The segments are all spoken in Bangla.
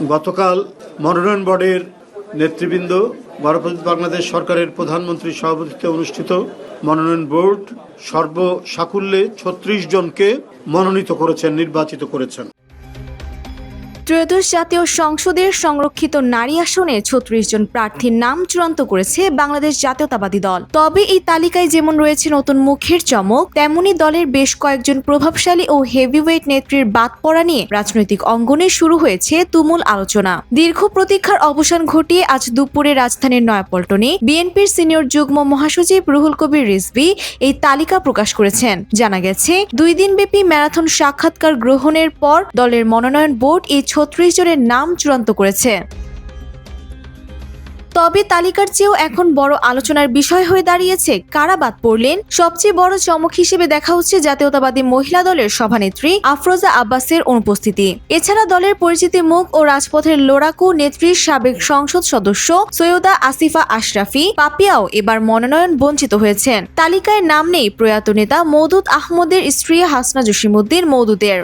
গতকাল মনোনয়ন বোর্ডের নেতৃবৃন্দ গণপ্রজাতন্ত্রী বাংলাদেশ সরকারের প্রধানমন্ত্রীর সভাপতিত্বে অনুষ্ঠিত মনোনয়ন বোর্ড সর্বসাকুল্যে ৩৬ জনকে মনোনীত করেছেন, নির্বাচিত করেছেন। ত্রয়োদশ জাতীয় সংসদের সংরক্ষিত নারী আসনে ৩৬ জন প্রার্থীর নাম চূড়ান্ত করেছে বাংলাদেশ জাতীয়তাবাদী দল। তবে এই তালিকায় যেমন রয়েছে নতুন মুখের চমক, তেমনি দলের বেশ কয়েকজন প্রভাবশালী ও হেভিওয়েট নেত্রীর বাদ পড়া নিয়ে রাজনৈতিক অঙ্গনে শুরু হয়েছে তুমুল আলোচনা। দীর্ঘ প্রতীক্ষার অবসান ঘটিয়ে আজ দুপুরে রাজধানীর নয়াপল্টনে বিএনপির সিনিয়র যুগ্ম মহাসচিব রুহুল কবির রিজভী এই তালিকা প্রকাশ করেছেন। জানা গেছে ২ দিনব্যাপী ম্যারাথন সাক্ষাৎকার গ্রহণের পর দলের মনোনয়ন বোর্ড এই ৩৬ জনের নাম চূড়ান্ত করেছে। তবে তালিকার চেয়েও এখন বড় আলোচনার বিষয় হয়ে দাঁড়িয়েছে কারা বাদ পড়লেন। সবচেয়ে বড় চমক হিসেবে দেখা হচ্ছে জাতীয়তাবাদী মহিলা দলের সভানেত্রী আফরোজা আব্বাসের অনুপস্থিতি। এছাড়া দলের পরিচিতি মুখ ও রাজপথের লড়াকু নেত্রীর সাবেক সংসদ সদস্য সৈয়দা আসিফা আশরাফি পাপিয়াও এবার মনোনয়ন বঞ্চিত হয়েছেন। তালিকায় নাম নেই প্রয়াত নেতা মওদুদ আহমদের স্ত্রী হাসনা জসিমউদ্দিন মওদুদের।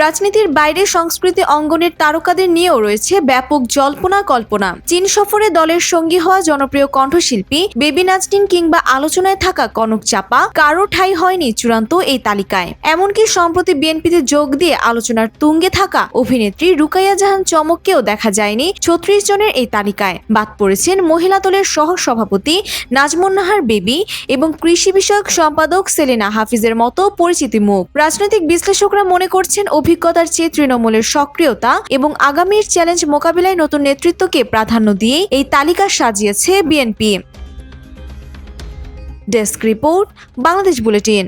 রাজনীতির বাইরে সংস্কৃতি অঙ্গনের তারকাদের নিয়েও রয়েছে ব্যাপক জল্পনা কল্পনা। চীন সফরে দলের সঙ্গী হওয়া জনপ্রিয় কণ্ঠশিল্পী বেবি নাজনীন কিংবা আলোচনায় থাকা কনক চাপা কারো ঠাঁই হয়নি চূড়ান্ত এই তালিকায়। এমনকি সম্প্রতি বিএনপিতে যোগ দিয়ে আলোচনার তুঙ্গে থাকা অভিনেত্রী রুকাইয়া জাহান চমককেও দেখা যায়নি ৩৬ জনের এই তালিকায়। বাদ পড়েছেন মহিলা দলের সহ সভাপতি নাজমুন নাহার বেবি এবং কৃষি বিষয়ক সম্পাদক সেলিনা হাফিজের মতো পরিচিতি মুখ। রাজনৈতিক বিশ্লেষকরা মনে করছেন অভিজ্ঞতার চেয়ে তৃণমূলের সক্রিয়তা এবং আগামীর চ্যালেঞ্জ মোকাবিলায় নতুন নেতৃত্বকে প্রাধান্য দিয়ে এই তালিকা সাজিয়েছে BNP. Desk report, Bangladesh bulletin.